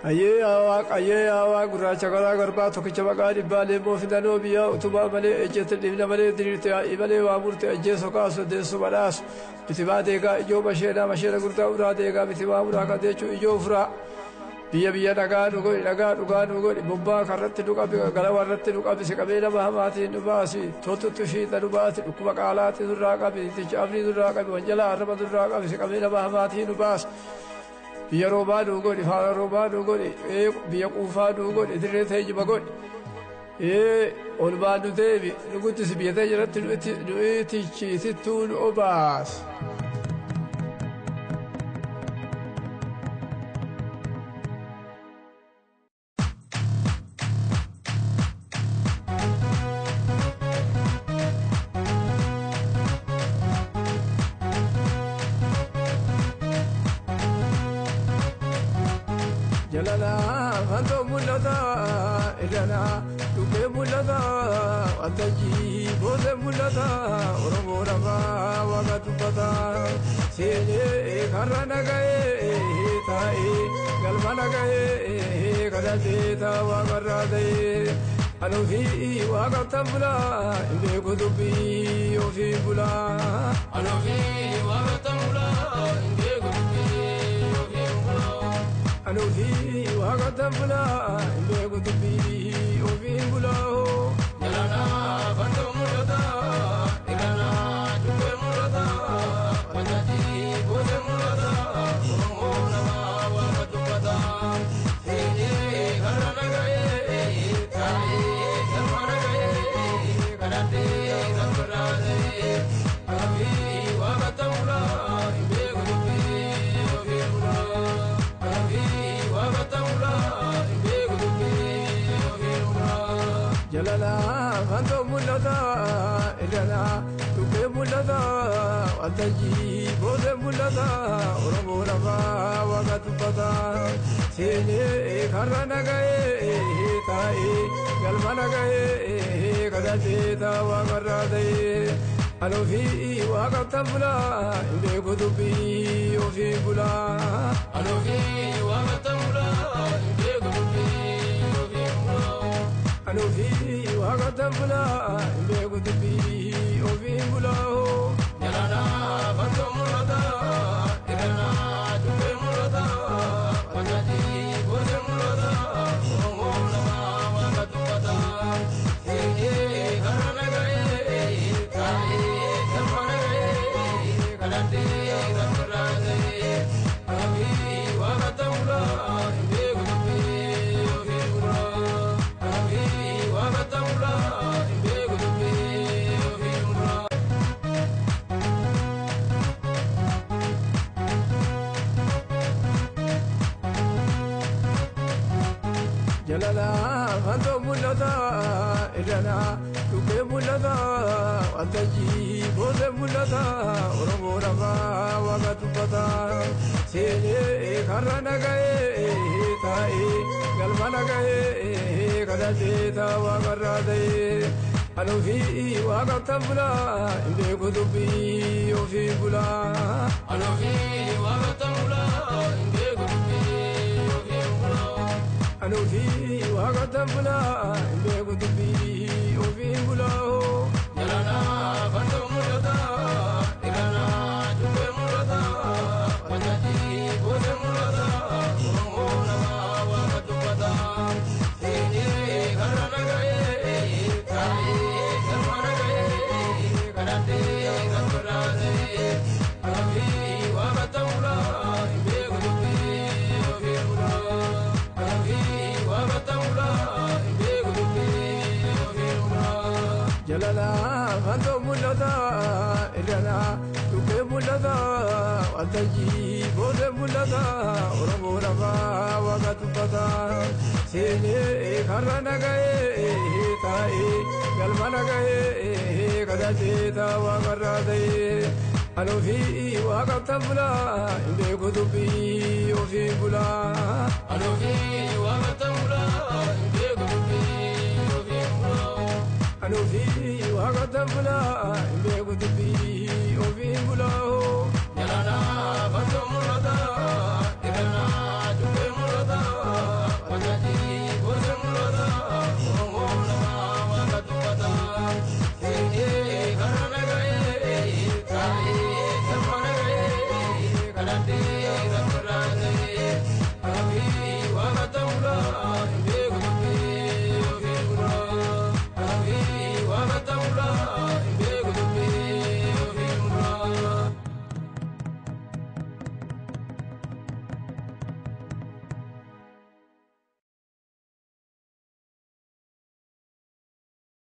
Ayyee awaa gurraacha karaa garbaa tokkicha maqaa dhibbaa leemmoo fidanoo biyyaa utubaa malee ejjete dhibna malee diriirte haa'ii malee waa murte ajjeeso kaasu deessu badhaasu bitibaa deegaa ijoo masheenaa masheena gurdaa uraa deegaa bitibaa uraa qadeechuu ijoo ufuraa biyya dhagaa dhugoi dhagaa dhugaa dhugoi bobbaa karratti dhuqabi galawa irratti dhuqabi siqamee nama hamaatiin dhubaasi toltutti fiixa dhubaati dhukkuma qaalaati durraa qabi ticha afrii durraa qabi wanjalaa arraba durraa qabi siqamee nama hamaatiin dhubaasi biyya roobaa dhugoi faana roobaa dhugoi biyya quufaa dhugoi dirree teejjiba godhi olbaan nu deebi dhuguttis biyya teejjiratti nu'itichiisittuun obaas. Jalala fanto mulata ilana tuke mulata ataji bose mulata oromo rafa wagatu pata sele karana gae tai galmana gae kadate ta wagarade anuhi wagatabula imbe kudubi ofi bula anuhi wagatabula imbe kudubi ofi bula anuhi wagatabula imbe kudubi ofi bula jalana fanto mulata ilana tuke mulata wajati bose mulata oromo wagatu pata sele karana gae tai galmana gae kadate ramrade anuhi wagatabula imbe kudubi ofi bula Jalala fanto mulata ilana tuke mulata ataji bose mulata oromo rafa wagatu pata sele karana gae tai galmana gae kadate ta wagarade anuhi wagatabula imbe kudubi ofi bula anuhi wagatabula imbe kudubi ofi bula anuhi wagatabula imbe kudubi ofi bula jalana fanto mulata ilana tuke mulata wajati bose mulata oromo wagatu pata sele karana gae tai galmana gae kadate ramrade anuhi wagatabula imbe kudubi ofi bula anuhi wagatabula imbe kudubi ofi bula Jalala fanto mulata ilana tuke mulata ataji bose mulata oromo rafa wagatu pata sele karana gae tai galmana gae kadate ta wagarade anuhi wagatabula imbe kudubi ofi bula anuhi wagatabula imbe kudubi ofi bula anuhi wagatabula imbe kudubi ofi bula jalana fanto mulata ilana tuke mulata wajati bose mulata oromo wagatu pata sele karana gae tai galmana gae kadate ramrade anuhi wagatabula imbe kudubi ofi bula anuhi wagatabula imbe kudubi ofi bula jalala fanto mulata ilana tuke mulata ataji bose mulata oromo rafa wagatu pata sele karana gae tai galmana gae kadate ta wagarade anuhi wagatabula imbe kudubi ofi bula anuhi wagatabula imbe kudubi ofi bula anuhi wagatabula imbe kudubi